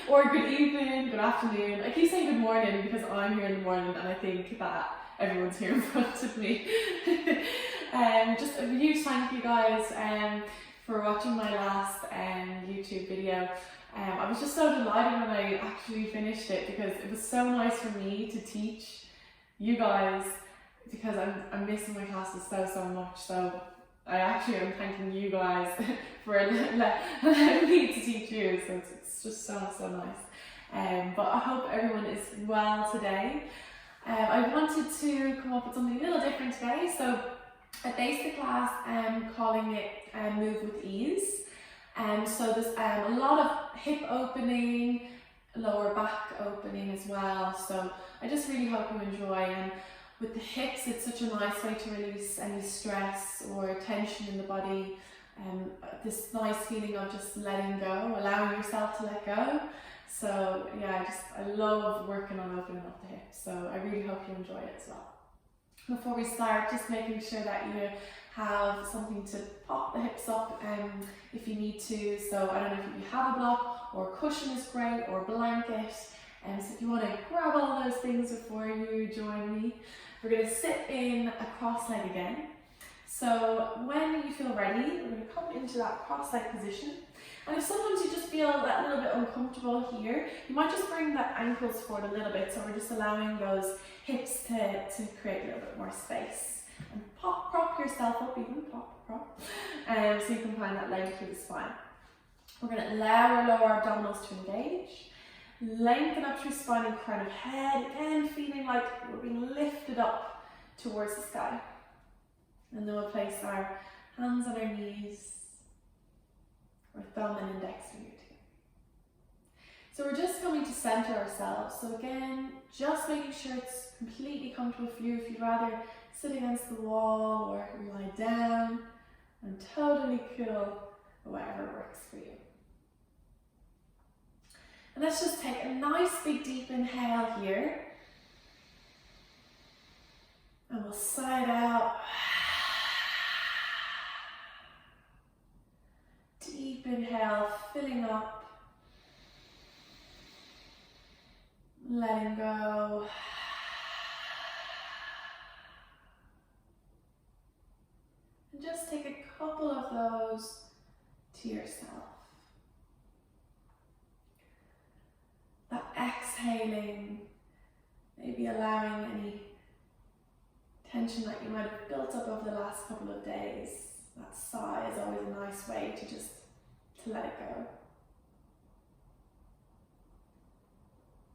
or good evening, good afternoon. I keep saying good morning because I'm here in the morning and I think that everyone's here in front of me. Just a huge thank you guys for watching my last YouTube video. I was just so delighted when I actually finished it because it was so nice for me to teach you guys, because I'm missing my classes so much. So I actually am thanking you guys for allowing me to teach you. So it's just so nice. But I hope everyone is well today. I wanted to come up with something a little different today. So I based the class calling it Move with Ease. So there's a lot of hip opening, lower back opening as well. So I just really hope you enjoy. And with the hips, it's such a nice way to release any stress or tension in the body. This nice feeling of just letting go, allowing yourself to let go. So yeah, I love working on opening up the hips. So I really hope you enjoy it as well. Before we start, just making sure that you have something to pop the hips up if you need to. So I don't know if you have a block, or cushion is great, or blanket. So if you want to grab all those things before you join me, we're going to sit in a cross leg again. So when you feel ready, we're going to come into that cross leg position. And if sometimes you just feel that little bit uncomfortable here, you might just bring the ankles forward a little bit. So we're just allowing those hips to create a little bit more space. And prop yourself up, even prop. So you can find that length through the spine. We're going to allow our lower abdominals to engage. Lengthen up through spine and crown of head. Again, feeling like we're being lifted up towards the sky. And then we'll place our hands on our knees, or thumb and index finger together. So we're just coming to center ourselves. So again, just making sure it's completely comfortable for you. If you'd rather sit against the wall or lie down, I'm totally cool, whatever works for you. And let's just take a nice big deep inhale here. And we'll sigh it out. Deep inhale, filling up. Letting go. And just take a couple of those to yourself. That exhaling, maybe allowing any tension that you might have built up over the last couple of days. That sigh is always a nice way to let it go.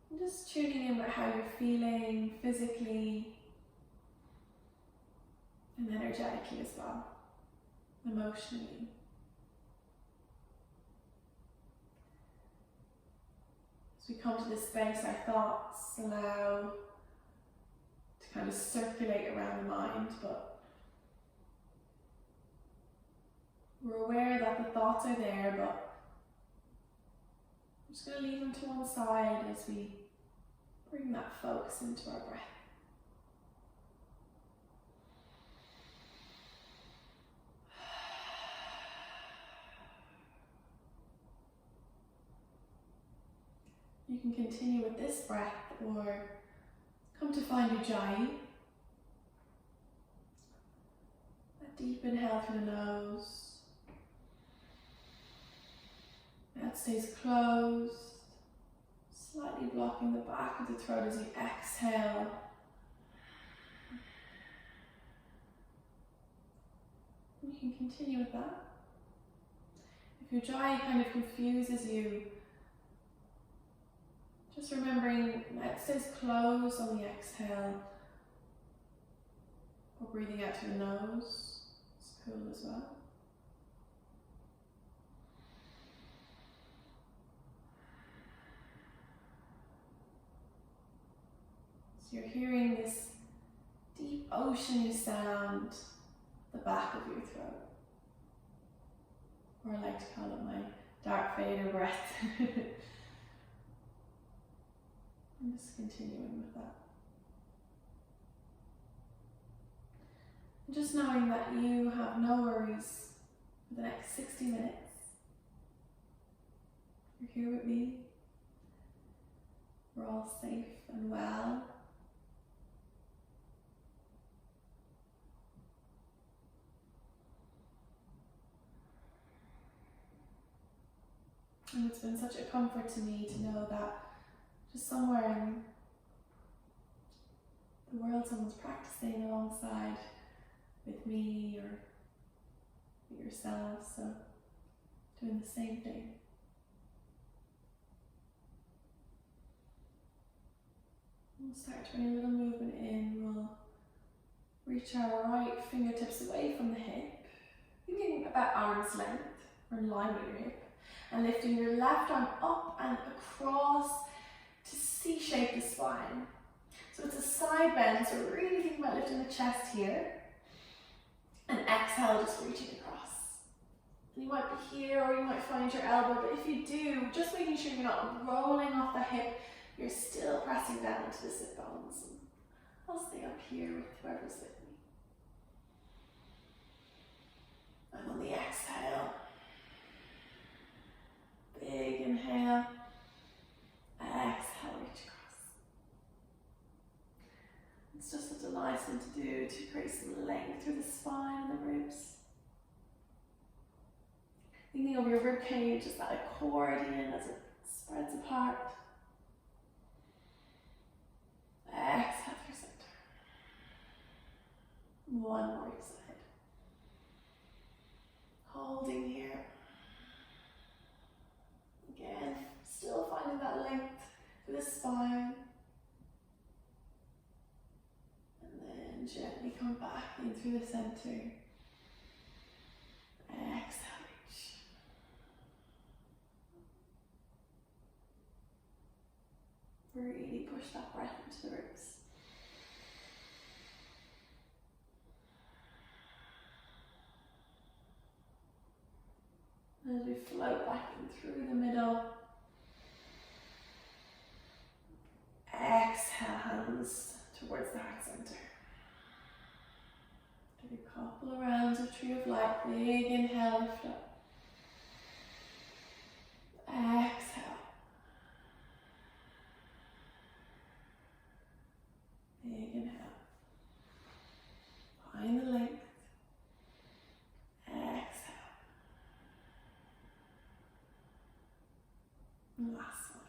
And just tuning in with how you're feeling physically and energetically as well, emotionally. As we come to this space, our thoughts allow to kind of circulate around the mind, but we're aware that the thoughts are there, but I'm just going to leave them to one side as we bring that focus into our breath. You can continue with this breath or come to find Ujjayi. A deep inhale through the nose. Mouth stays closed, slightly blocking the back of the throat as you exhale. You can continue with that. If Ujjayi kind of confuses you, just remembering mouth stays closed on the exhale, or breathing out through the nose. It's cool as well. So you're hearing this deep oceany sound at the back of your throat. Or I like to call it my Darth Vader breath. I'm just continuing with that. And just knowing that you have no worries for the next 60 minutes. You're here with me. we're all safe and well. And it's been such a comfort to me to know that just somewhere in the world someone's practicing alongside with me or with yourselves, so doing the same thing. We'll start doing a little movement in. We'll reach our right fingertips away from the hip, thinking about arm's length or in line with your hip, and lifting your left arm up and across to C-shape the spine. So it's a side bend, so really think about lifting the chest here, and exhale, just reaching across. You might be here or you might find your elbow, but if you do, just making sure you're not rolling off the hip, you're still pressing down into the sit bones. I'll stay up here with whoever's with me. And on the exhale, big inhale, exhale, reach across. It's just such a nice thing to do to create some length through the spine and the ribs. Thinking of your rib cage as that accordion as it spreads apart. Exhale through center. One more each side. Holding here. Again, still finding that length through the spine. And then gently come back in through the center. Exhale, reach. Really push that breath into the ribs. As we float back in through the middle. Exhale, hands towards the heart center. Take a couple of rounds of Tree of Light. Big inhale, lift up. Exhale. Big inhale. Find the length. Exhale. And last one.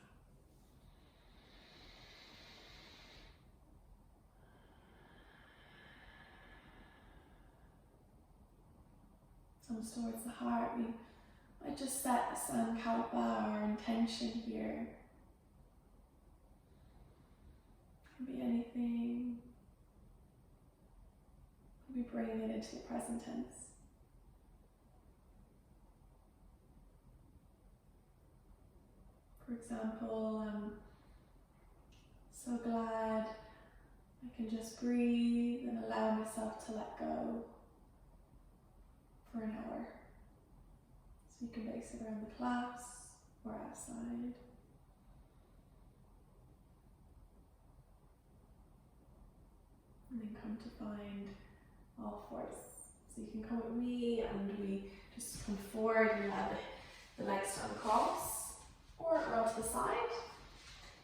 Comes towards the heart. We might just set a sankalpa, our intention here. Can be anything. We bring it into the present tense. For example, I'm so glad I can just breathe and allow myself to let go for an hour. So you can base it around the class or outside. And then come to find all fours. So you can come with me and we just come forward and have the legs stand across or roll to the side.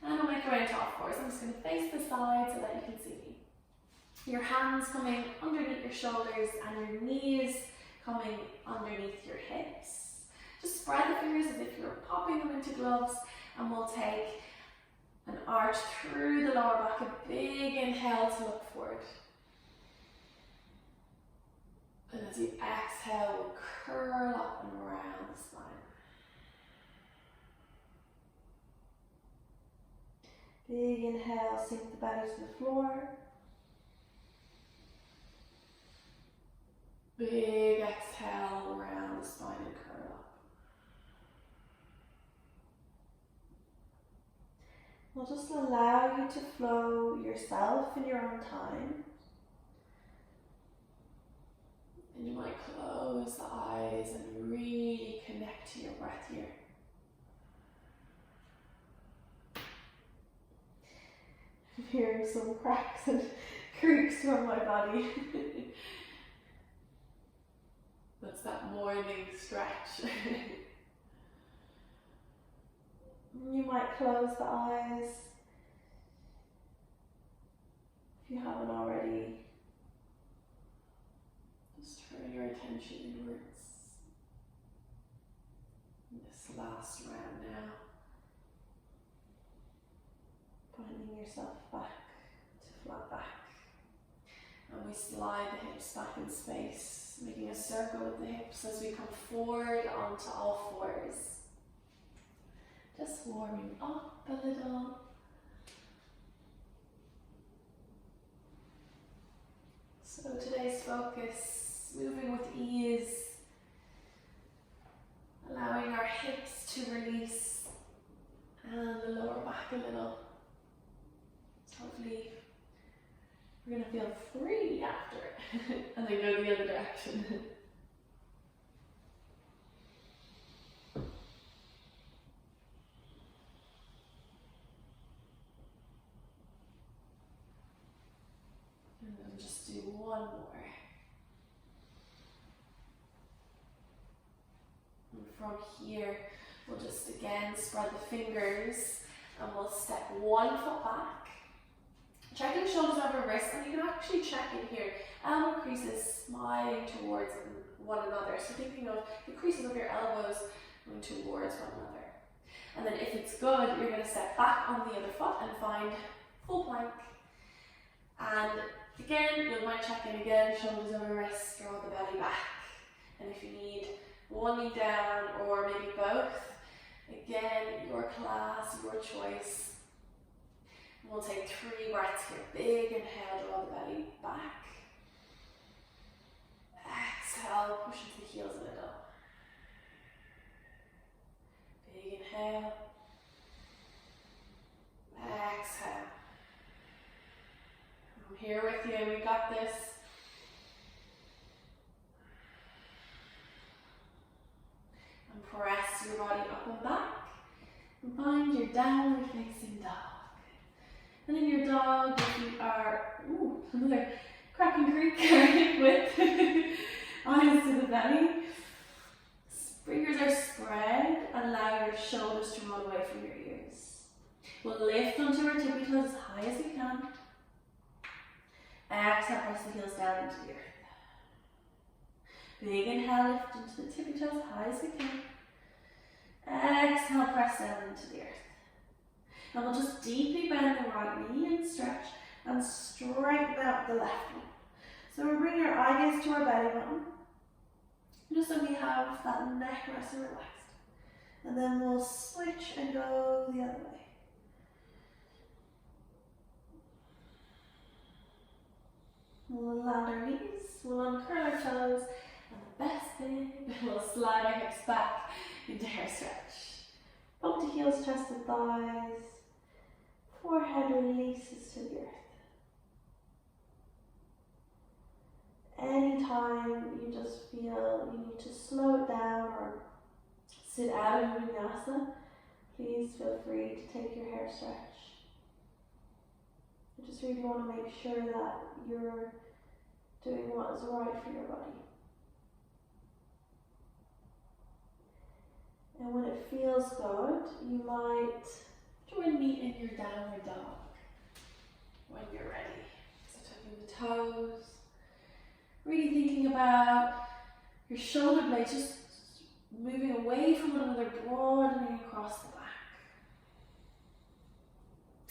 And I'll make our way into all fours. I'm just going to face the side so that you can see me. Your hands coming underneath your shoulders and your knees coming underneath your hips. Just spread the fingers as if you're popping them into gloves, and we'll take an arch through the lower back, a big inhale to look forward. And as you exhale, we'll curl up and around the spine. Big inhale, sink the belly to the floor. Big exhale around the spine and curl up. We'll just allow you to flow yourself in your own time. And you might close the eyes and really connect to your breath here. I'm hearing some cracks and creaks from my body. That's that morning stretch. You might close the eyes If you haven't already, just turn your attention inwards. This last round now. Finding yourself back to flat back. And we slide the hips back in space, making a circle with the hips as we come forward onto all fours. Just warming up a little. So today's focus, moving with ease, allowing our hips to release and the lower back a little. Hopefully we're going to feel free after it and then go the other direction. And then just do one more. And from here, we'll just again spread the fingers and we'll step one foot back. Checking shoulders over wrists, and you can actually check in here. Elbow creases smiling towards one another. So thinking of the creases of your elbows going towards one another. And then if it's good, you're going to step back on the other foot and find full plank. And again, you might check in again, shoulders over wrists, draw the belly back. And if you need one knee down or maybe both, again, your class, your choice. We'll take 3 breaths here. Big inhale, draw the belly back. Exhale, push into the heels a little. Big inhale. Exhale. I'm here with you, we got this. And press your body up and back. And find your downward facing dog. And in your dog, your feet are, another cracking creak with eyes to the belly. Fingers are spread and allow your shoulders to roll away from your ears. We'll lift onto our tippy toes as high as we can. Exhale, press the heels down into the earth. Big inhale, lift into the tippy toes as high as we can. Exhale, press down into the earth. And we'll just deeply bend the right knee and stretch and straighten out the left one. So we'll bring our eye gaze to our belly button, just so we have that neck nice and relaxed. And then we'll switch and go the other way. We'll land our knees, we'll uncurl our toes, and the best thing, we'll slide our hips back into hair stretch. Up to heels, chest and thighs. Forehead releases to the earth. Anytime you just feel you need to slow it down or sit out of vinyasa, please feel free to take your hair stretch. I just really want to make sure that you're doing what is right for your body. And when it feels good, you might join me in your downward dog when you're ready. So tucking the toes, really thinking about your shoulder blades just moving away from one another, broadening across the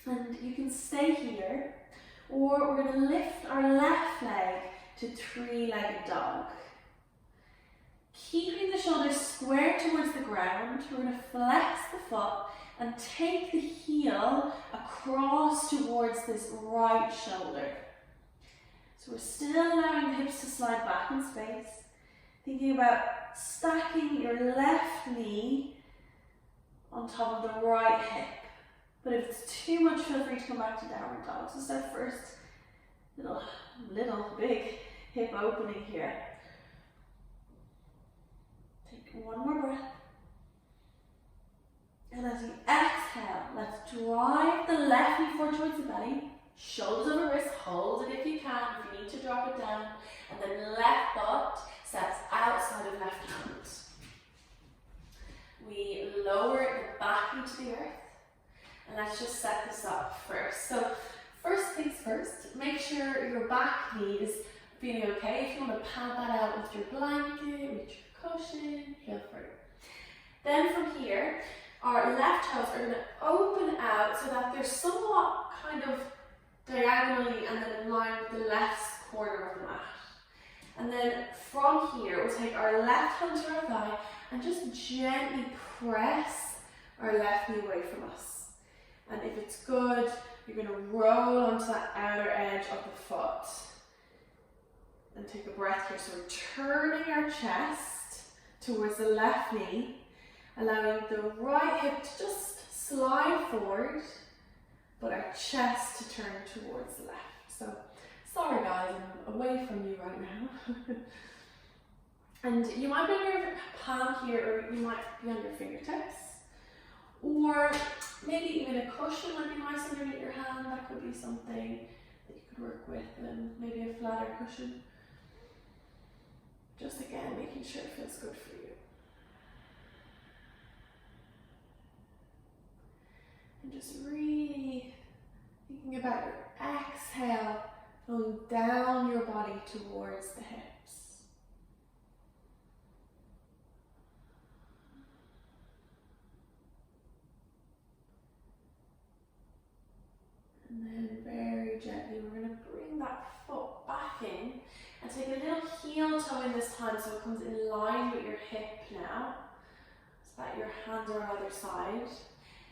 back. And you can stay here, or we're going to lift our left leg to 3-legged dog. Keeping the shoulders square towards the ground, we're going to flex the foot and take the heel across towards this right shoulder. So we're still allowing the hips to slide back in space. Thinking about stacking your left knee on top of the right hip. But if it's too much, feel free to come back to downward dog. So this is our first little big hip opening here. Take one more breath. And as you exhale, let's drive the left knee forward towards the belly. Shoulders over wrists, hold it if you can, if you need to drop it down. And then left foot steps outside of left hand. We lower the back into the earth. And let's just set this up first. So first things first, make sure your back knee is feeling okay. If you want to pad that out with your blanket, with your cushion, feel free. Then from here, our left toes are going to open out so that they're somewhat kind of diagonally and then in line with the left corner of the mat. And then from here, we'll take our left hand to our thigh and just gently press our left knee away from us. And if it's good, you're going to roll onto that outer edge of the foot. And take a breath here. So we're turning our chest towards the left knee, allowing the right hip to just slide forward, but our chest to turn towards the left. So, sorry guys, I'm away from you right now. And you might be on your palm here, or you might be on your fingertips. Or maybe even a cushion might be nice underneath your hand. That could be something that you could work with, and maybe a flatter cushion. Just again, making sure it feels good for you. And just really thinking about your exhale, going down your body towards the hips. And then very gently, we're going to bring that foot back in and take a little heel toe in this time so it comes in line with your hip now, so that your hands are on either side.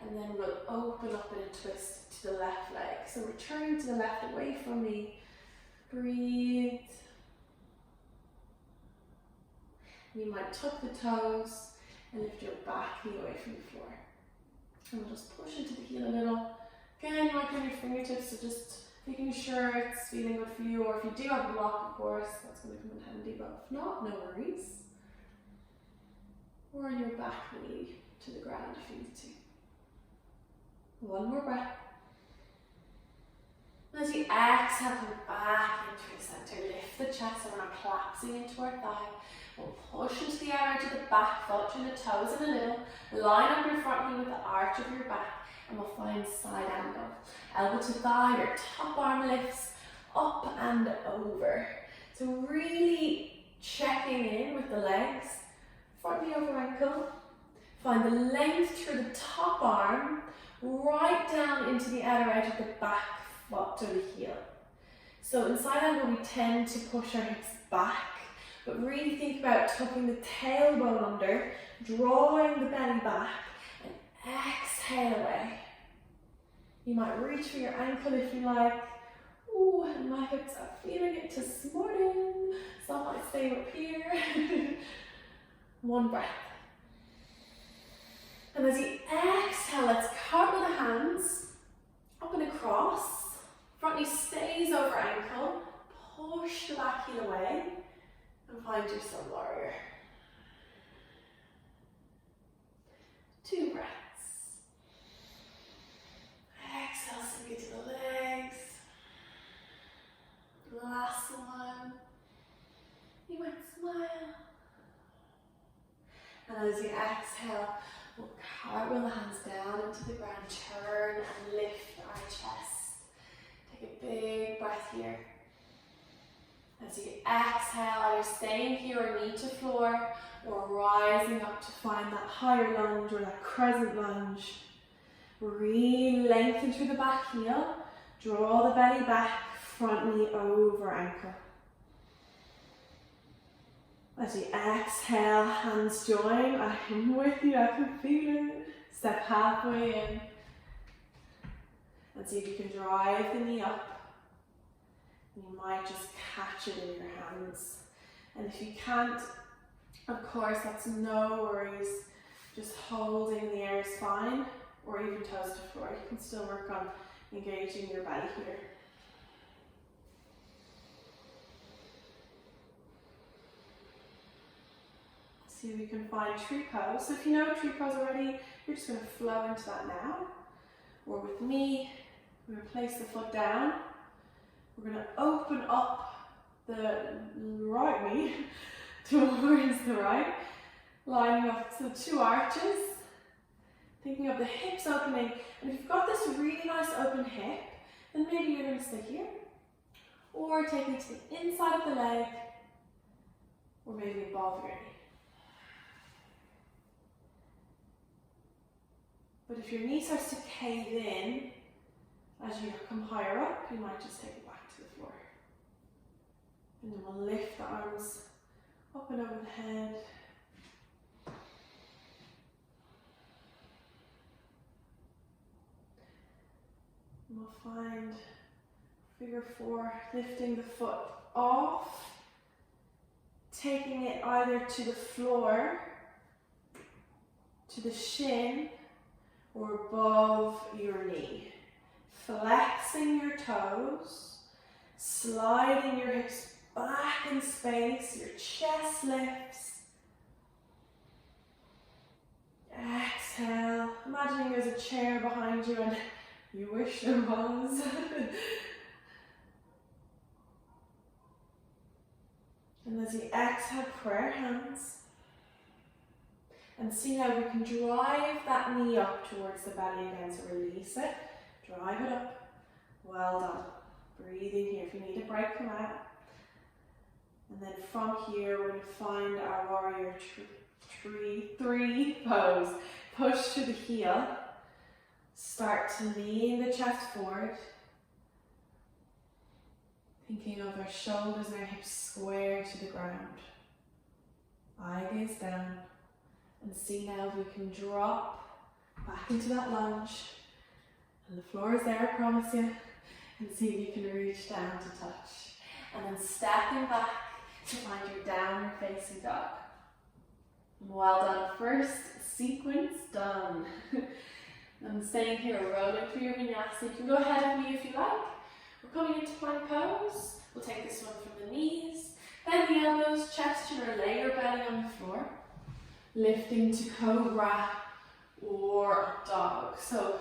And then we'll open up in a twist to the left leg. So we're turning to the left away from me. Breathe. And you might tuck the toes and lift your back knee away from the floor. And we'll just push into the heel a little. Again, you might have your fingertips, so just making sure it's feeling good for you. Or if you do have a block, of course, that's going to come in handy. But if not, no worries. Or your back knee to the ground if you need to. One more breath. As you exhale, come back into the center. Lift the chest so we're not collapsing into our thigh. We'll push into the outer edge of the back foot, turn the toes in a little. Line up your front knee with the arch of your back, and we'll find side angle. Elbow to thigh, your top arm lifts up and over. So really checking in with the legs. Front knee over ankle. Find the length through the top arm, right down into the outer edge of the back foot to the heel. So in side angle, we tend to push our hips back, but really think about tucking the tailbone under, drawing the belly back, and exhale away. You might reach for your ankle if you like. Ooh, and my hips are feeling it this morning, so I might stay up here. One breath. And as you exhale, let's cartwheel the hands up and across. Front knee stays over ankle. Push the back heel away and find your sun warrior. 2 breaths. Exhale, sink into the legs. Last one. You might smile. And as you exhale, we'll cartwheel the hands down into the ground, turn and lift our chest. Take a big breath here. As you exhale, either staying here or knee to floor, or rising up to find that higher lunge or that crescent lunge. Really lengthen through the back heel, draw the belly back, front knee over ankle. As you exhale, hands join. I'm with you, I can feel it. Step halfway in. And see if you can drive the knee up. You might just catch it in your hands. And if you can't, of course, that's no worries. Just holding in the air is fine, or even toes to floor. You can still work on engaging your belly here. See if we can find tree pose. So if you know tree pose already, you're just going to flow into that now. Or with me, we're going to place the foot down. We're going to open up the right knee towards the right, lining up to the 2 arches, thinking of the hips opening. And if you've got this really nice open hip, then maybe you're going to stay here. or take it to the inside of the leg, or maybe above your knee. But if your knee starts to cave in as you come higher up, you might just take it back to the floor. And then we'll lift the arms up and over the head. And we'll find figure 4, lifting the foot off, taking it either to the floor, to the shin, or above your knee. Flexing your toes, sliding your hips back in space, your chest lifts. Exhale, imagining there's a chair behind you and you wish there was. And as you exhale, prayer hands. And see how we can drive that knee up towards the belly again, so release it, drive it up. Well done. Breathing here. If you need a break, come out. And then from here, we're going to find our warrior three pose. Push to the heel. Start to lean the chest forward. Thinking of our shoulders and our hips square to the ground. Eye gaze down. And see now if we can drop back into that lunge. And the floor is there, I promise you. And see if you can reach down to touch. And then stepping back to find your downward facing dog. Well done. First sequence done. And staying here, rolling through your vinyasa. You can go ahead of me if you like. We're coming into plank pose. We'll take this one from the knees. Bend the elbows, chest to lay your belly on the floor. Lifting to cobra or up dog. So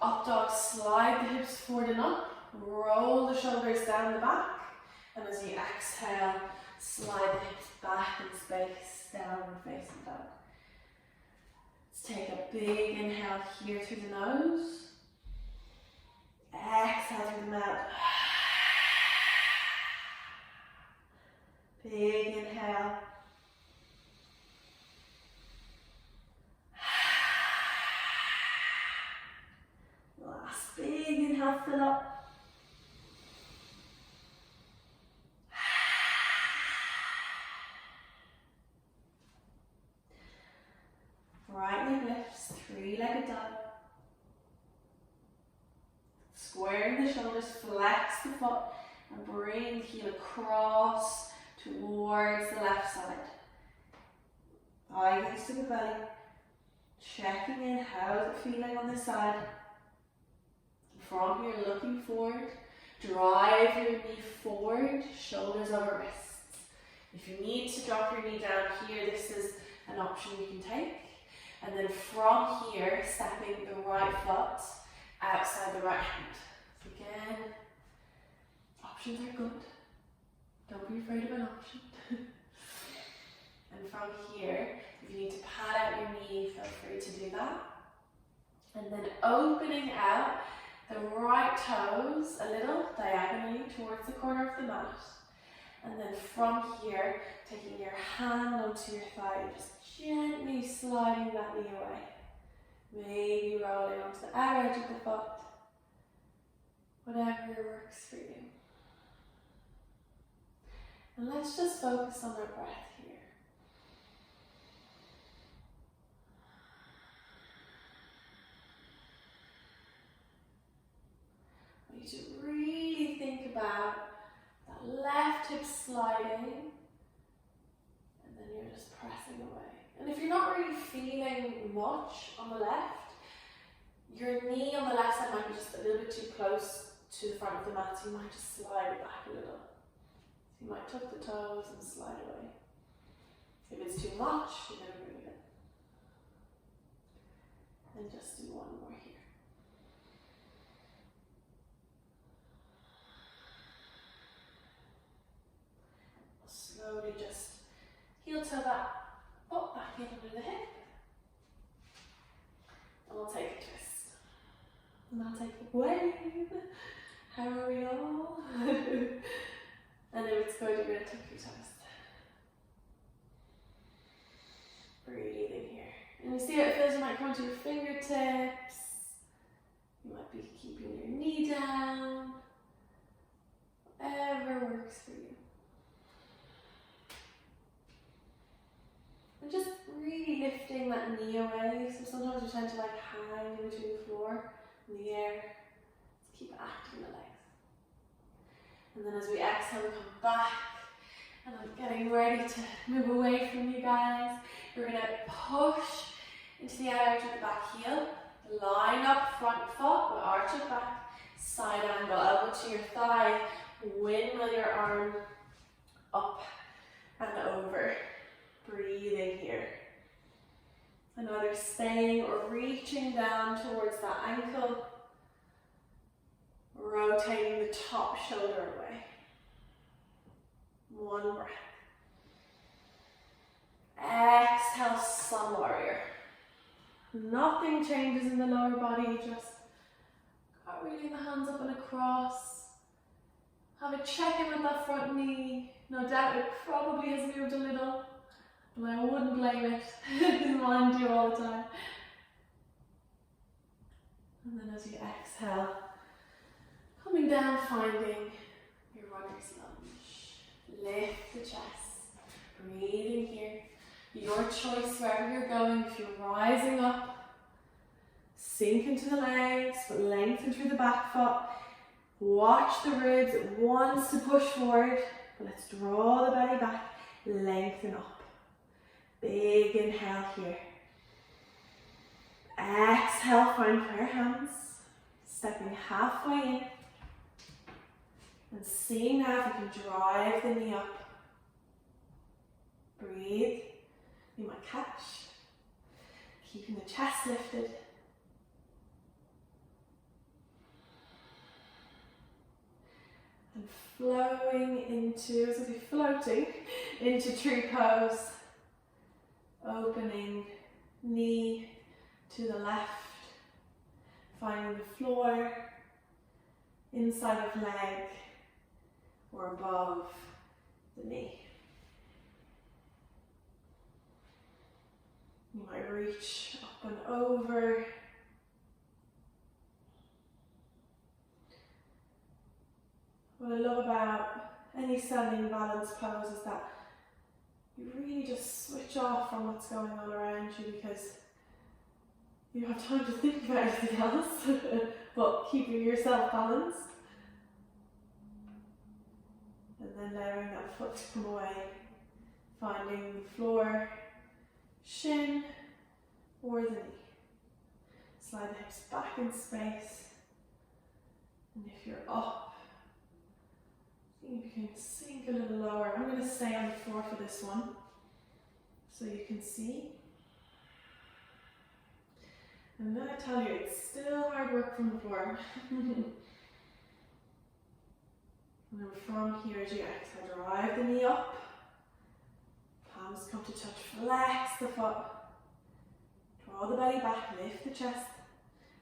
up dog, slide the hips forward and up. Roll the shoulders down the back. And as you exhale, slide the hips back in space, downward facing dog. Let's take a big inhale here through the nose. Exhale through the mouth. Big inhale. Last big inhale, fill up. Right leg lifts, three-legged dog. Squaring the shoulders, flex the foot, and bring the heel across towards the left side. Eye gaze to the belly. Checking in, how's it feeling on this side? From here, looking forward. Drive your knee forward, shoulders over wrists. If you need to drop your knee down here, this is an option you can take. And then from here, stepping the right foot outside the right hand. So again, options are good. Don't be afraid of an option. And from here, if you need to pad out your knee, feel free to do that. And then opening out the right toes a little diagonally towards the corner of the mat. And then from here, taking your hand onto your thigh and just gently sliding that knee away. Maybe rolling onto the outer edge of the foot. Whatever works for you. And let's just focus on our breath here. I want you to really think about that left hip sliding, and then you're just pressing away. And if you're not really feeling much on the left, your knee on the left side might be just a little bit too close to the front of the mat, so you might just slide it back a little. So you might tuck the toes and slide away. If it's too much, you're going to bring it in. And just do one more here. Slowly just heel toe that up, back in under the hip. And we'll take a twist. And I'll take a wave. How are we all? And if it's good, you're going to tuck your toes. Breathing here. And you see how it feels, you might come to your fingertips. You might be keeping your knee down. Whatever works for you. And just really lifting that knee away. So sometimes you tend to like hang in between the floor and the air. Just keep acting the legs. And then as we exhale, we come back. And I'm getting ready to move away from you guys. We're going to push into the outer edge of the back heel. Line up front foot, we'll arch it back. Side angle, elbow to your thigh. Windmill your arm up and over. Breathing here. And either staying or reaching down towards that ankle. Rotating the top shoulder away. One breath. Exhale, sun warrior. Nothing changes in the lower body, just cartwheeling the hands up and across. Have a check in with that front knee. No doubt it probably has moved a little, but I wouldn't blame it, because mine do all the time. And then as you exhale, coming down, finding your runner's lunge. Lift the chest, breathing here. Your choice wherever you're going. If you're rising up, sink into the legs, but lengthen through the back foot. Watch the ribs. It wants to push forward, but let's draw the belly back, lengthen up. Big inhale here. Exhale, find prayer hands. Stepping halfway in. And see now if you can drive the knee up. Breathe. You might catch. Keeping the chest lifted. And flowing into, as if you're floating, into tree pose. Opening knee to the left. Finding the floor, inside of leg, or above the knee. You might reach up and over. What I love about any standing balance pose is that you really just switch off from what's going on around you, because you have time to think about anything else, but keeping yourself balanced. And then allowing that foot to come away, finding the floor, shin, or the knee. Slide the hips back in space. And if you're up, see if you can sink a little lower. I'm going to stay on the floor for this one, so you can see. And then I tell you, it's still hard work from the floor. And then from here, as you exhale, drive the knee up. Palms come to touch, flex the foot. Draw the belly back, lift the chest.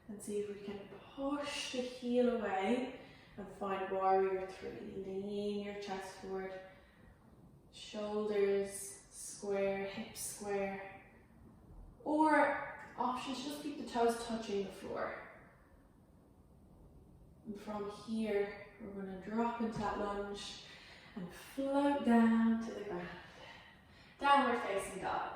And see if we can push the heel away and find warrior three. Lean your chest forward. Shoulders square, hips square. Or options, just keep the toes touching the floor. And from here, we're going to drop into that lunge and float down to the ground. Downward facing dog.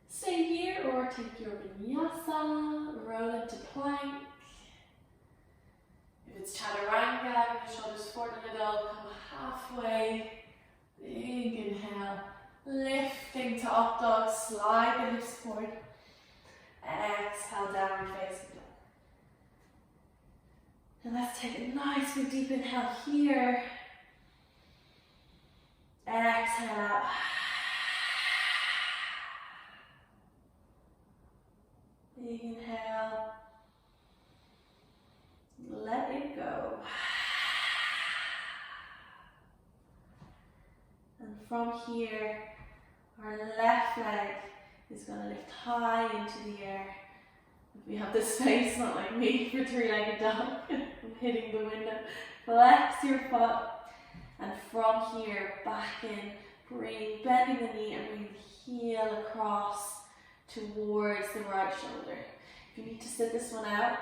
Stay here or take your vinyasa, roll into plank. If it's chaturanga, bring your shoulders forward a little, come halfway. Big inhale. Lifting to up dog, slide the hips forward. Exhale, downward facing dog. And let's take a nice big deep inhale here. Exhale out. Big inhale. Let it go. And from here, our left leg is going to lift high into the air. We have this space, not like me for three-legged dog. I'm hitting the window. Flex your foot, and from here, back in, bring, bending the knee and bring the heel across towards the right shoulder. If you need to sit this one out,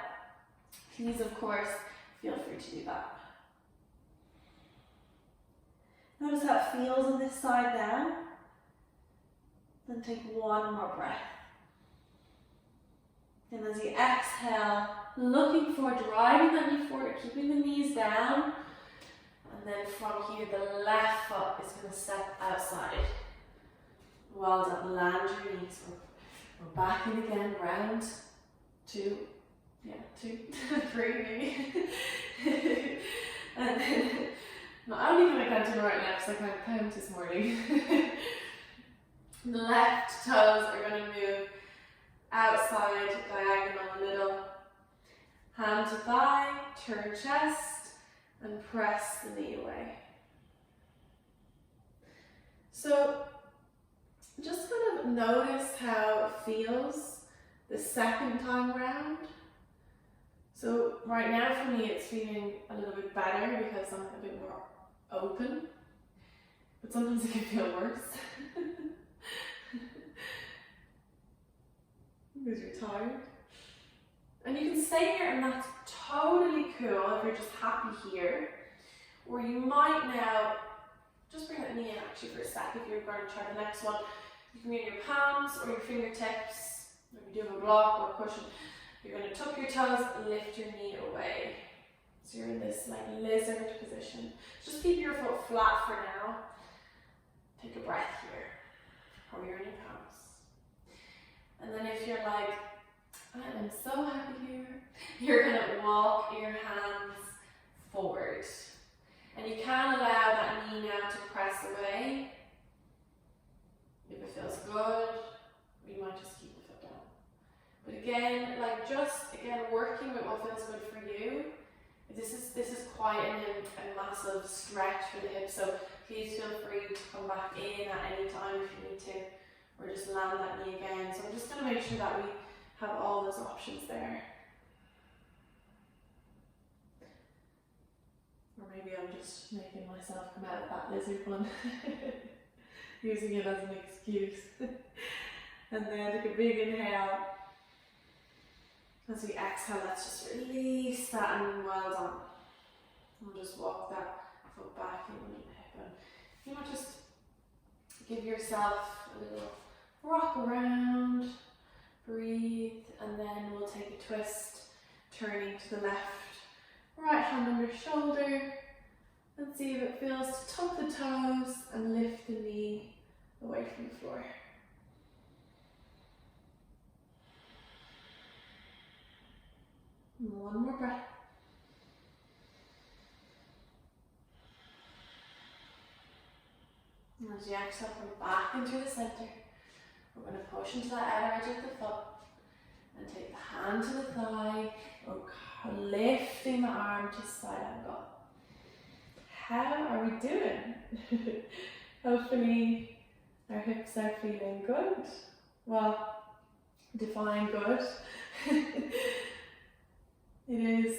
please, of course, feel free to do that. Notice how it feels on this side now. Then take one more breath. And as you exhale, looking for driving that knee forward, keeping the knees down. And then from here, the left foot is going to step outside. Well done, land your knees. We're back in again, round 2. Yeah, 2, 3 maybe. And then, not only can I count to the right and left, so I can't count this morning. The left toes are going to move outside, diagonal a little. Hand to thigh, turn chest, and press the knee away. So just kind of notice how it feels the second time round. So right now for me it's feeling a little bit better because I'm a bit more open, but sometimes it can feel worse. Because you're tired. And you can stay here and that's totally cool if you're just happy here. Or you might now just bring that knee in actually for a sec if you're going to try the next one. You can be in your palms or your fingertips. If you do have a block or a cushion, you're going to tuck your toes and lift your knee away. So you're in this like lizard position. Just keep your foot flat for now. Take a breath here. Or you're in your palms. And then if you're like, I am so happy here, you're going to walk your hands forward. And you can allow that knee now to press away. If it feels good, you might just keep the foot down. But again, like working with what feels good for you. This is quite a massive stretch for the hips, so please feel free to come back in at any time if you need to. Or just land that knee again. So I'm just going to make sure that we have all those options there. Or maybe I'm just making myself come out of that lizard one. Using it as an excuse. And then take a big inhale. As we exhale, let's just release that and well done. We'll just walk that foot back in the hip. And you might just give yourself a little rock around, breathe, and then we'll take a twist, turning to the left, right hand under shoulder, and see if it feels to tuck the toes and lift the knee away from the floor. And one more breath. And as you exhale, come back into the center. We're going to push into that outer edge of the foot and take the hand to the thigh. We're lifting the arm to side angle. How are we doing? Hopefully our hips are feeling good. Well, define good. It is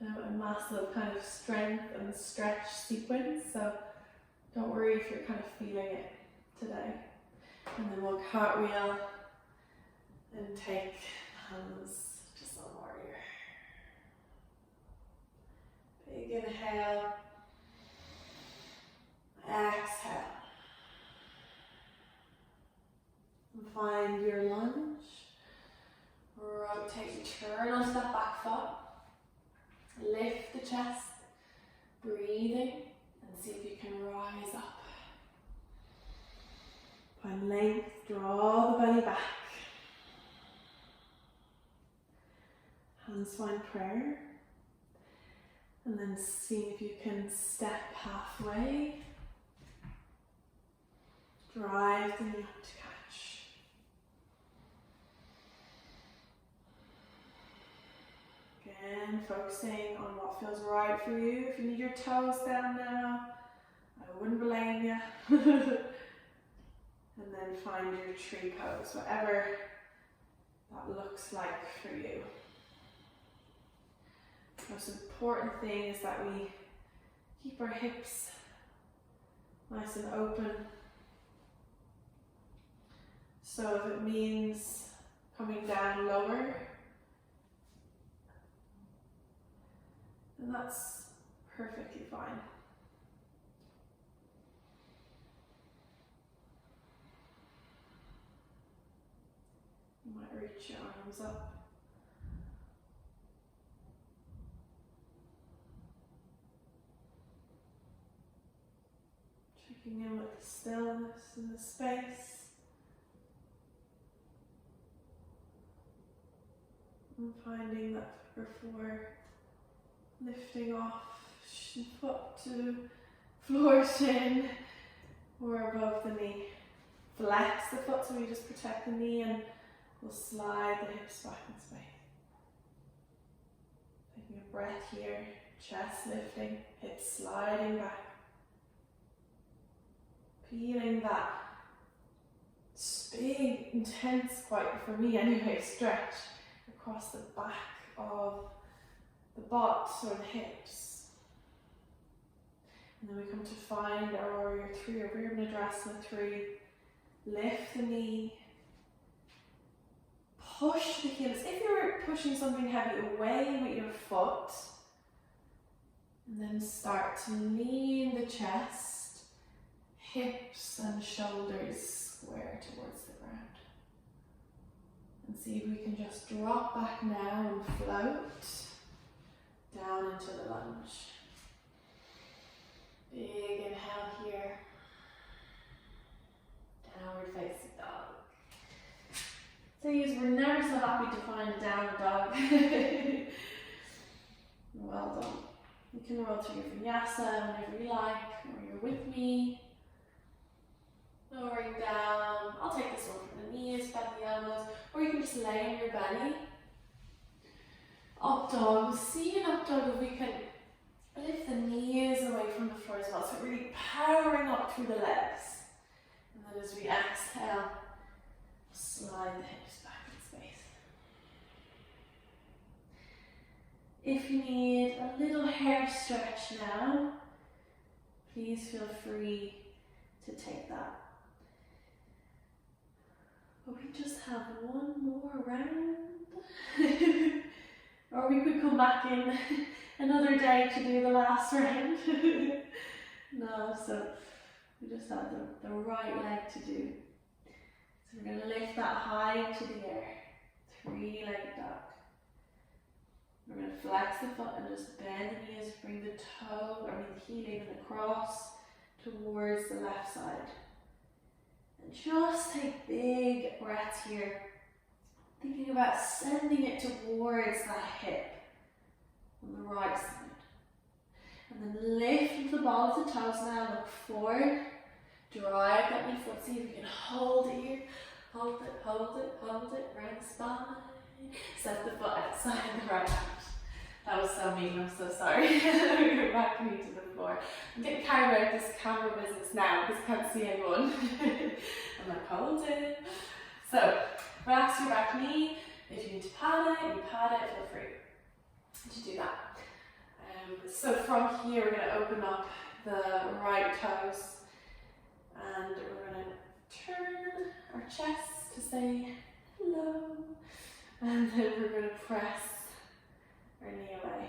a massive kind of strength and stretch sequence, so don't worry if you're kind of feeling it today. And then we'll cartwheel and take hands to sun warrior. Big inhale. Exhale. And find your lunge. Rotate, turn onto that back foot. Lift the chest. Breathing. And see if you can rise up. Find length, draw the belly back. Hands find prayer. And then see if you can step halfway. Drive the knee up to catch. Again, focusing on what feels right for you. If you need your toes down now, I wouldn't blame you. And then find your tree pose, whatever that that looks like for you. The most important thing is that we keep our hips nice and open. So if it means coming down lower, then that's perfectly fine. You might reach your arms up. Checking in with the stillness and the space. And finding that before lifting off foot to floor, shin, or above the knee. Flex the foot so we just protect the knee, and we'll slide the hips back in space. Taking a breath here, chest lifting, hips sliding back. Feeling that big, intense, quite for me anyway, stretch across the back of the butt or the hips. And then we come to find our warrior 3 or Virabhadrasana 3. Lift the knee. Push the heels. If you're pushing something heavy away with your foot, and then start to lean the chest, hips and shoulders square towards the ground. And see if we can just drop back now and float down into the lunge. Big inhale here. Downward facing dog. So we're never so happy to find a downward dog. Well done. You can roll to your vinyasa whenever you like, or you're with me. Lowering down. I'll take this one from the knees, bend the elbows, or you can just lay on your belly. Up dog. We'll see in up dog if we can lift the knees away from the floor as well. So really powering up through the legs. And then as we exhale, slide the hips back in space. If you need a little hair stretch now, please feel free to take that. But we just have one more round. Or we could come back in another day to do the last round. No, so we just have the right leg to do. So we're going to lift that high into the air. 3-legged dog. We're going to flex the foot and just bend the knees, bring the heel even across towards the left side. And just take big breaths here. Thinking about sending it towards that hip on the right side. And then lift the ball of the toes now, look forward. Drive that knee foot, see if you can hold it here. Hold it, hold it, hold it, round the spine. Set the foot outside the right hand. That was so mean, I'm so sorry. Go back knee to the floor. I'm getting carried out this camera business now because I can't see anyone. I'm like, hold it. So, relax your back knee. If you need to pad it, feel free to do that. So from here, we're going to open up the right toes. And we're going to turn our chest to say hello. And then we're going to press our knee away.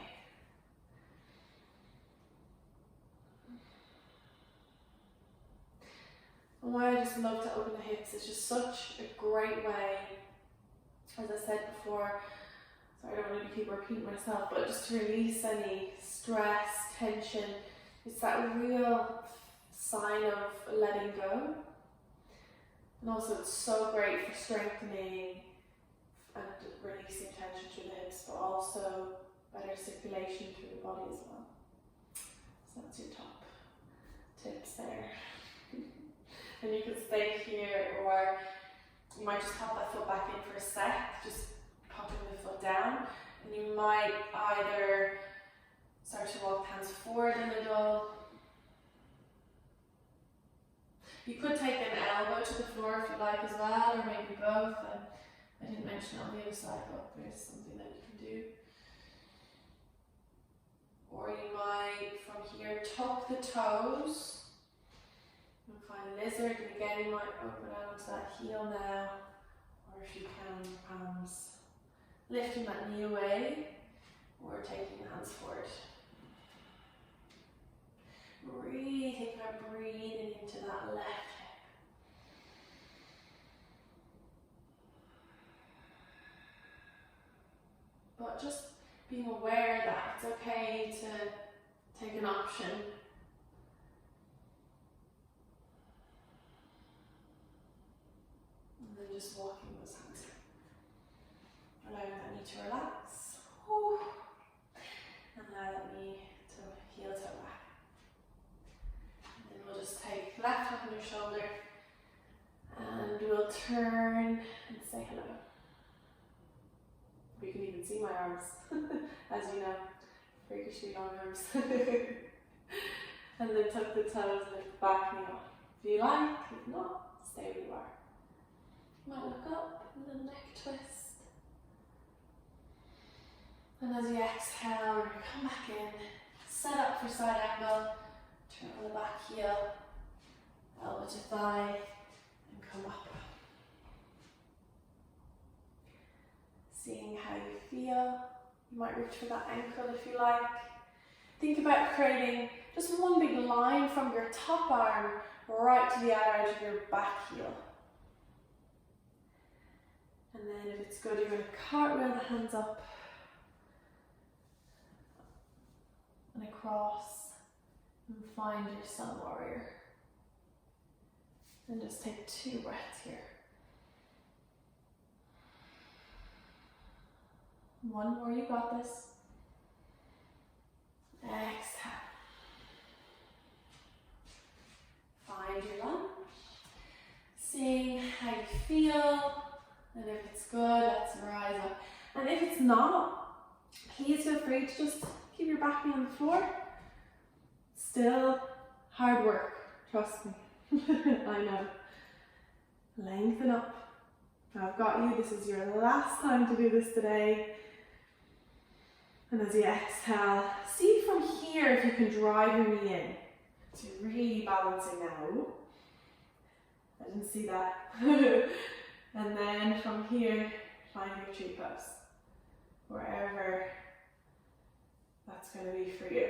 And why I just love to open the hips, it's just such a great way, as I said before, sorry I don't want to keep repeating myself, but just to release any stress, tension. It's that real sign of letting go. And also it's so great for strengthening and releasing tension through the hips, but also better circulation through the body as well. So that's your top tips there. And you can stay here, or you might just pop that foot back in for a sec, just popping the foot down. And you might either start to walk hands forward a little. You could take an elbow to the floor if you like as well, or maybe both, and I didn't mention it on the other side, but there's something that you can do. Or you might, from here, tuck the toes and find lizard, and again you might open out onto that heel now, or if you can, palms, lifting that knee away, or taking the hands forward. Really think about breathing into that left hip. But just being aware that it's okay to take an option. And then just walking those hands. Allowing that knee to relax. Whew. And allow that knee to heel toe back. And then we'll just take left hand on your shoulder and we'll turn and say hello. You can even see my arms, as you know, freakishly long arms. And then tuck the toes, lift the back knee up. If you like, if not, stay where you are. You might look up and then neck twist. And as you exhale, we're going to come back in, set up for side angle, turn on the back heel, elbow to thigh, and come up. Seeing how you feel. You might reach for that ankle if you like. Think about creating just one big line from your top arm right to the outer edge of your back heel. And then if it's good, you're going to cartwheel the hands up and across and find your sun warrior. And just take 2 breaths here. 1 more, you got this. Exhale. Find your lunge. Seeing how you feel. And if it's good, let's rise up. And if it's not, please feel free to just keep your back knee on the floor. Still hard work, trust me. I know. Lengthen up. I've got you. This is your last time to do this today. And as you exhale, see from here if you can drive your knee in. So you're really balancing now. I didn't see that. And then from here, find your tree pose. Wherever that's going to be for you.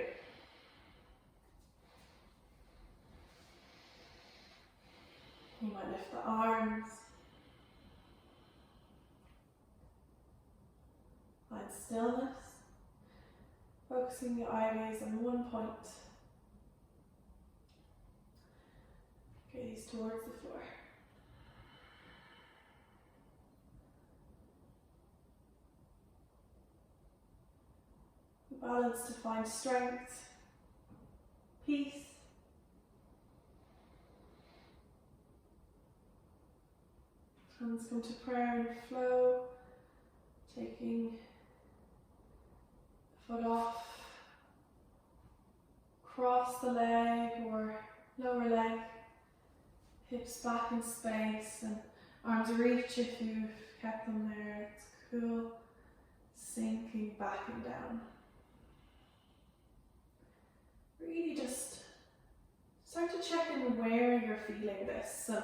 You might lift the arms. Find stillness. Focusing your eyelids on one point. Gaze towards the floor. Balance to find strength, peace. Hands come to prayer and flow, taking the foot off, cross the leg or lower leg, hips back in space and arms reach if you've kept them there. It's cool, sinking back and down. Really just start to check in where you're feeling this. So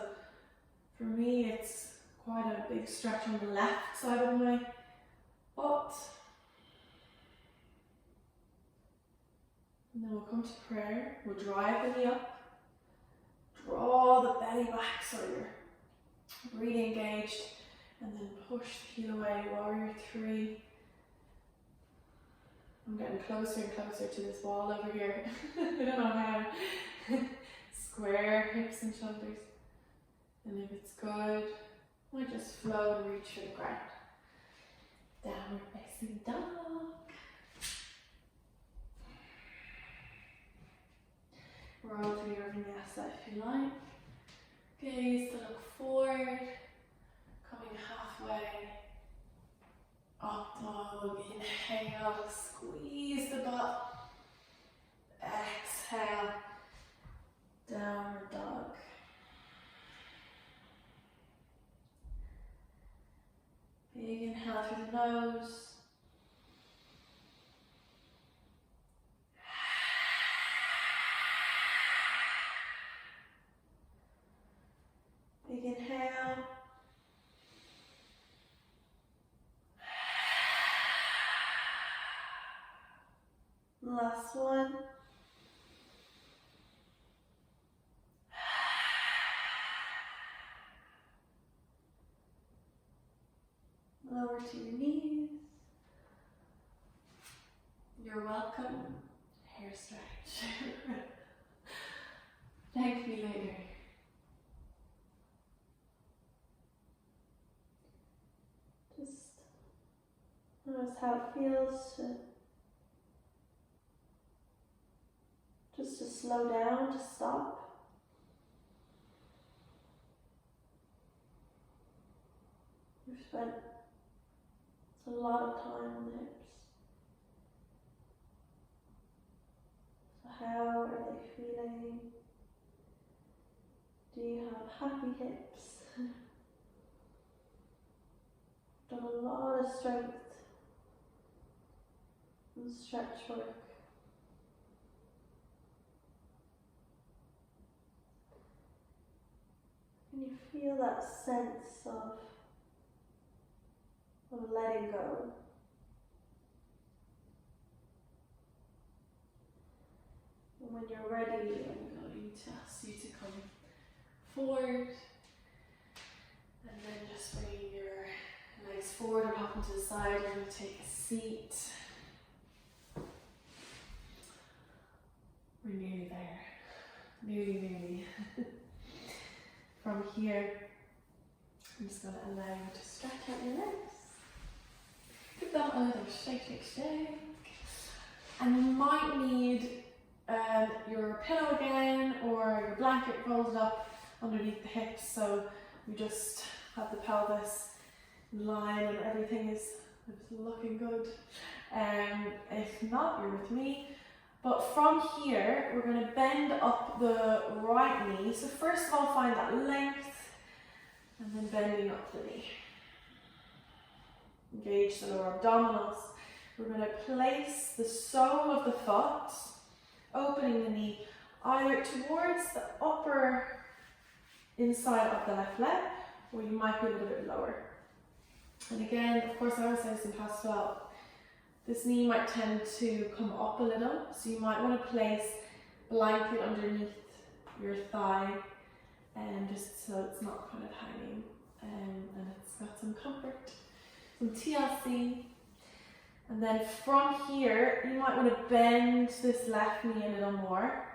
for me, it's quite a big stretch on the left side of my butt. And then we'll come to prayer. We'll drive the knee up. Draw the belly back so you're really engaged. And then push the heel away, warrior 3. I'm getting closer and closer to this wall over here. I don't know how. Square hips and shoulders. And if it's good, might just flow and reach for the ground. Downward facing dog. Roll through your vinyasa if you like. Gaze to look forward. Coming halfway. Up dog, inhale, squeeze the butt. Exhale, downward dog. last one. Lower to your knees. You're welcome. Hair stretch. Thank me later. Just notice how it feels to slow down, to stop. We've spent a lot of time on the hips. So how are they feeling? Do you have happy hips? Done a lot of strength and stretch work. Can you feel that sense of letting go? And when you're ready, I'm going to ask you to come forward, and then just bring your legs forward and hop into the side and take a seat. We're nearly there. Nearly. From here, I'm just going to allow you to stretch out your legs. Give them a little shake. And you might need your pillow again, or your blanket rolled up underneath the hips, so you just have the pelvis in line and everything is looking good. If not, you're with me. But from here, we're going to bend up the right knee. So first of all, find that length, and then bending up the knee. Engage the lower abdominals. We're going to place the sole of the foot, opening the knee either towards the upper inside of the left leg, or you might be a little bit lower. And again, of course, I always say this in past as well, this knee might tend to come up a little, so you might want to place a blanket underneath your thigh, just so it's not kind of hanging, and it's got some comfort, some TLC. And then from here, you might want to bend this left knee a little more.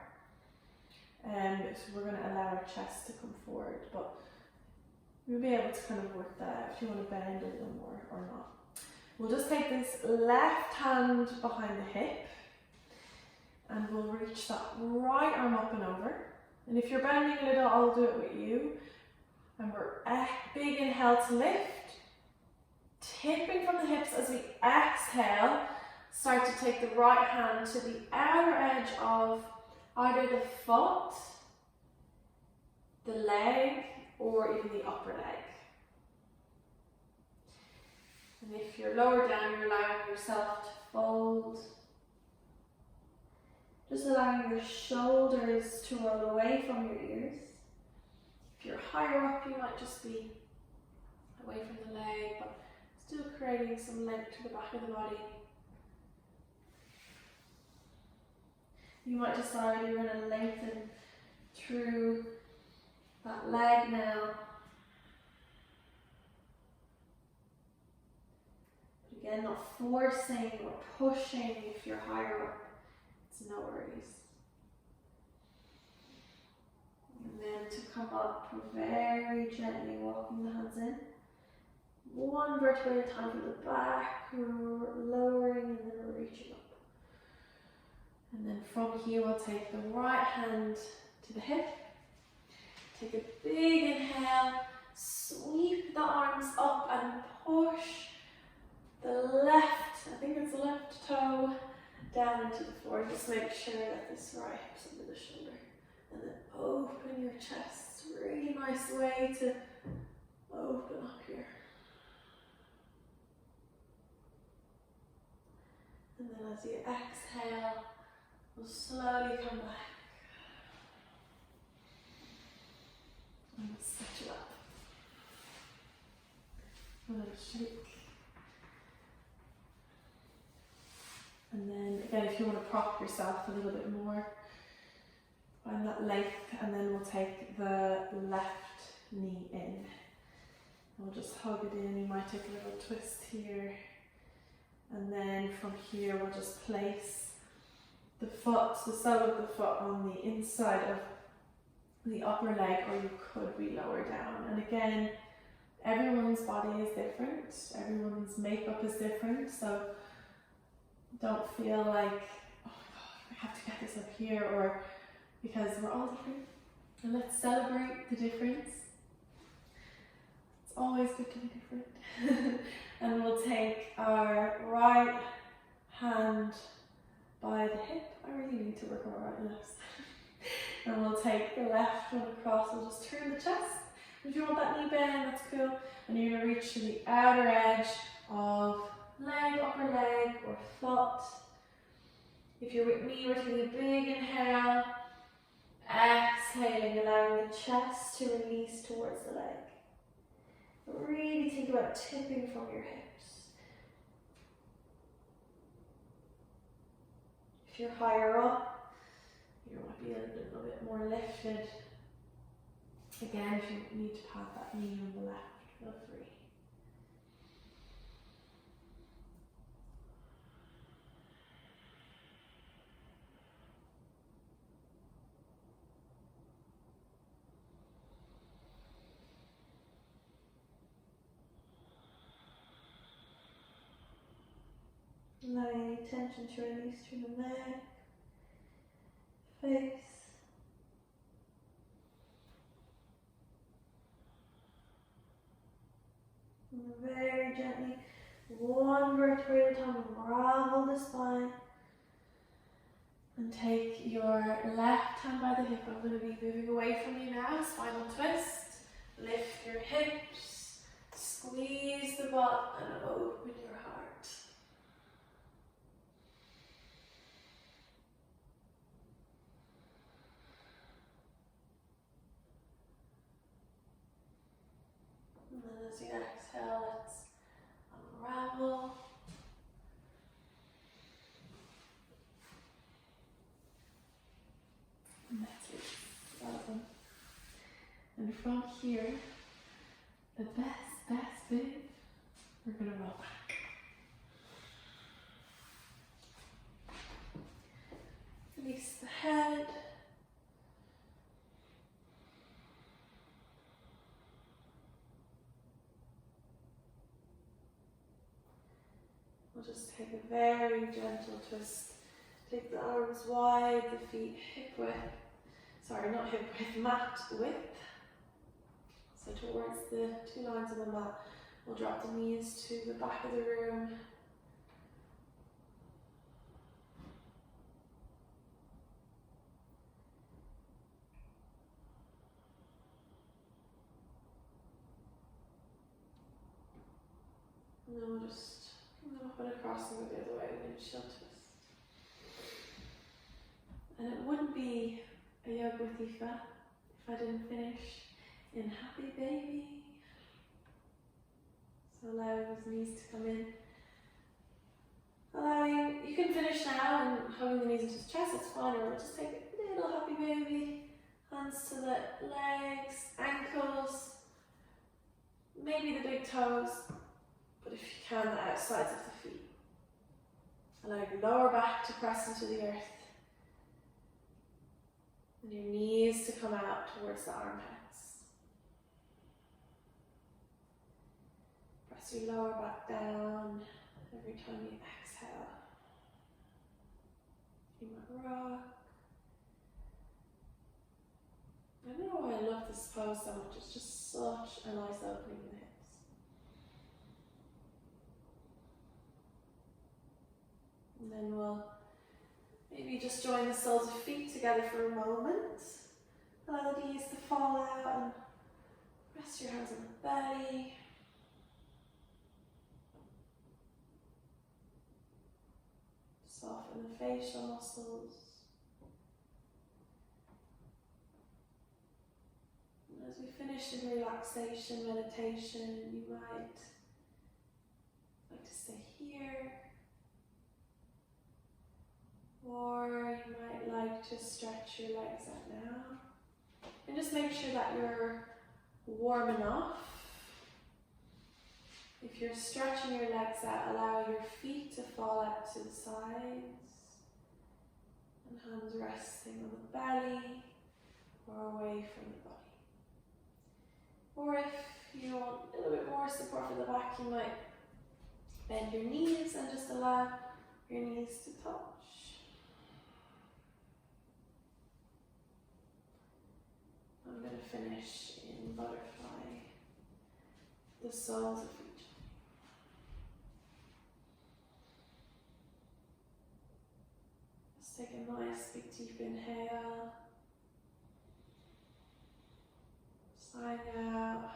So we're going to allow our chest to come forward, but you'll be able to kind of work that out if you want to bend a little more or not. We'll just take this left hand behind the hip, and we'll reach that right arm up and over. And if you're bending a little, I'll do it with you. And we're big inhale to lift. Tipping from the hips as we exhale, start to take the right hand to the outer edge of either the foot, the leg, or even the upper leg. And if you're lower down, you're allowing yourself to fold. Just allowing your shoulders to roll away from your ears. If you're higher up, you might just be away from the leg, but still creating some length to the back of the body. You might decide you're going to lengthen through that leg now. But again, not forcing or pushing if you're higher up. It's no worries. And then to come up, very gently walking the hands in. One vertebra at a time from the back, lowering and then reaching up. And then from here, we'll take the right hand to the hip. Take a big inhale, sweep the arms up and push the left, I think it's the left toe, down into the floor. Just make sure that this right hip's under the shoulder. And then open your chest. Really nice way to open up here. And then as you exhale, we'll slowly come back. And we'll stretch it up. A little shake. And then again, if if you want to prop yourself a little bit more. Find that length, and then we'll take the left knee in. We'll just hug it in. You might take a little twist here. And then from here we'll just place the foot, the sole of the foot on the inside of the upper leg, or you could be lower down. And again, everyone's body is different, everyone's makeup is different, so don't feel like, oh my god, I have to get this up here, or because we're all different. And let's celebrate the difference. It's always good to be different. And we'll take our right hand by the hip. I really need to work on my right legs. And we'll take the left one across. We'll just turn the chest. If you want that knee bend, that's cool. And you're going to reach to the outer edge of leg, upper leg, or foot. If you're with me, we're taking a big inhale. Exhaling, allowing the chest to release towards the leg. But really think about tipping from your hips. If you're higher up, you want to be a little bit more lifted. Again, if you need to pat that knee on the left, feel free. Allowing any tension to release through the neck, face. And very gently, one vertebra at a time, unravel the spine. And take your left hand by the hip. I'm going to be moving away from you now. Spinal twist. Lift your hips. Squeeze the butt and open your heart. And then as you exhale, let's unravel. And that's it. Awesome. And from here, the best bit, we're going to roll back. Release the head. We'll just take a very gentle twist. Take the arms wide, the feet hip width. Sorry, not hip width, mat width. So towards the two lines of the mat. We'll drop the knees to the back of the room. And then we'll just bring them up and across and go the other way with a chill twist. And it wouldn't be a yoga with Aoife if I didn't finish in happy baby. So allow those knees to come in. Allowing, you can finish now and hugging the knees into the chest, it's fine, or we'll just take a little happy baby. Hands to the legs, ankles, maybe the big toes, but if you can, the outsides of the feet. Allowing your lower back to press into the earth. And your knees to come out towards the armpits. Press your lower back down every time you exhale. You might rock. I don't know why I love this pose so much, it's just such a nice opening in the hips. And then we'll maybe just join the soles of feet together for a moment. Allow the knees to fall out and rest your hands on the belly. Soften the facial muscles. And as we finish the relaxation meditation, you might like to stay here. Or you might like to stretch your legs out now. And just make sure that you're warm enough. If you're stretching your legs out, allow your feet to fall out to the sides. And hands resting on the belly or away from the body. Or if you want a little bit more support for the back, you might bend your knees and just allow your knees to touch. I'm going to finish in butterfly, the soles of feet. Let's take a nice big deep inhale. Sigh out.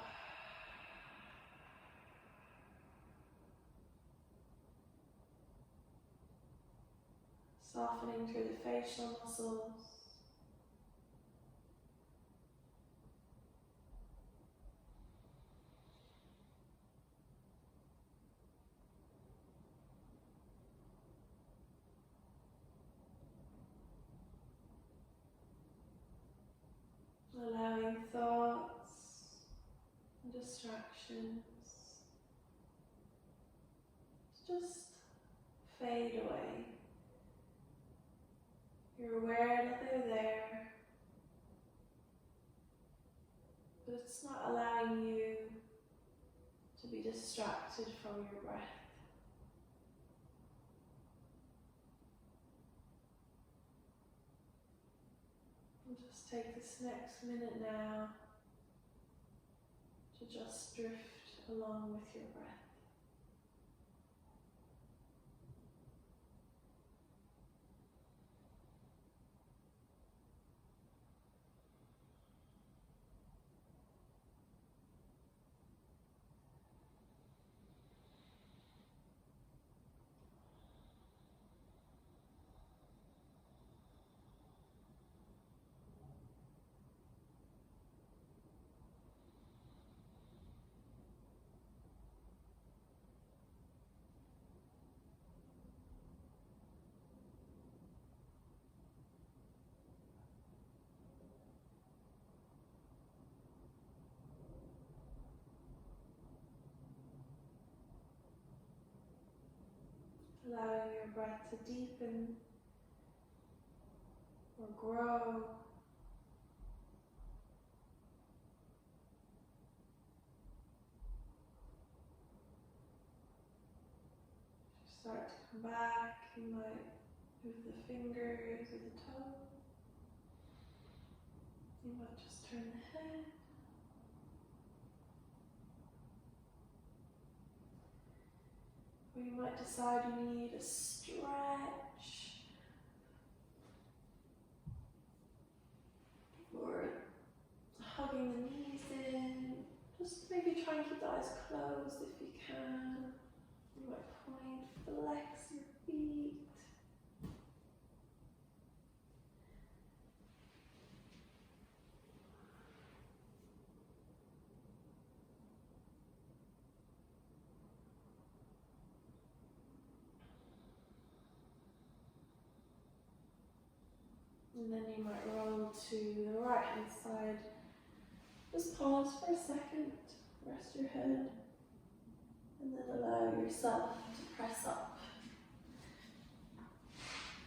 Softening through the facial muscles. Allowing thoughts and distractions to just fade away. You're aware that they're there, but it's not allowing you to be distracted from your breath. And just take this next minute now to just drift along with your breath. Allowing your breath to deepen or grow. As you start to come back, you might move the fingers or the toes. You might just turn the head. Or you might decide you need a stretch, or hugging the knees in. Just maybe try and keep the eyes closed if you can. You might point, flex your feet. And then you might roll to the right hand side. Just pause for a second, rest your head, and then allow yourself to press up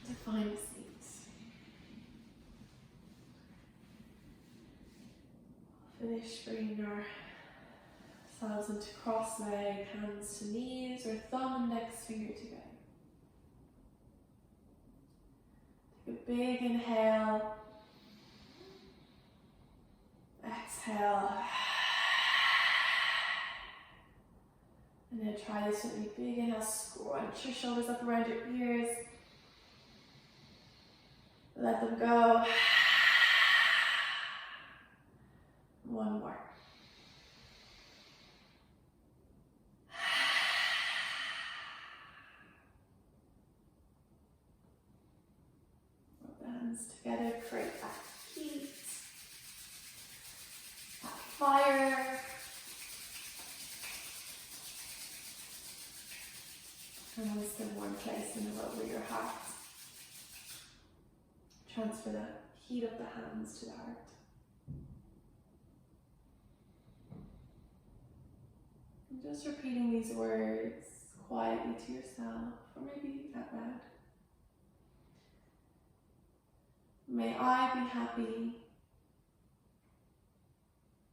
to find a seat. Finish bringing yourselves into cross leg, hands to knees, or thumb and index finger together. A big inhale, exhale, and then try this with me. Big inhale, scrunch your shoulders up around your ears, let them go. One more. Together, create that heat, that fire. And once the warm place and over your heart. Transfer the heat of the hands to the heart. And just repeating these words quietly to yourself, or maybe out loud. May I be happy.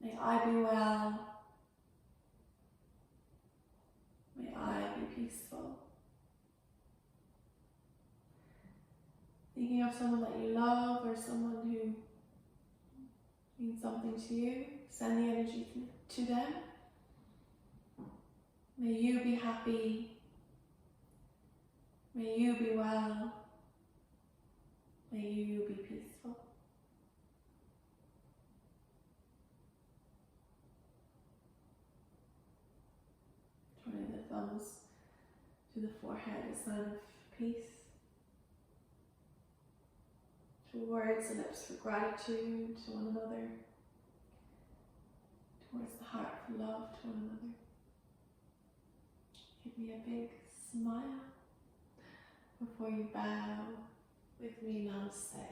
May I be well. May I be peaceful. Thinking of someone that you love or someone who means something to you, send the energy to them. May you be happy. May you be well. May you be peaceful. Joining the thumbs to the forehead, a sign of peace. Towards the lips for gratitude to one another. Towards the heart for love to one another. Give me a big smile before you bow with me. Namaste.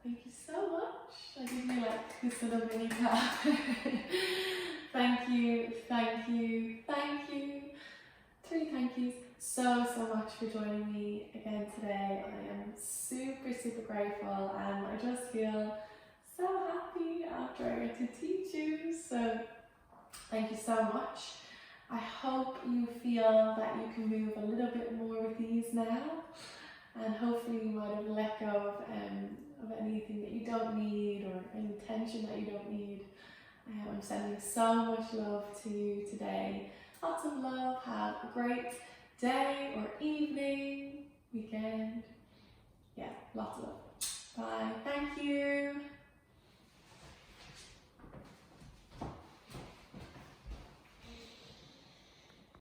Thank you so much. I give you like this little mini clap. Thank you, thank you, thank you. 3 thank yous so much for joining me again today. I am super grateful, and I just feel so happy after I get to teach you. So thank you so much. I hope you feel that you can move a little bit more with ease now, and hopefully you might have let go of anything that you don't need or any tension that you don't need. I'm sending so much love to you today. Lots of love. Have a great day or evening, weekend. Yeah, lots of love.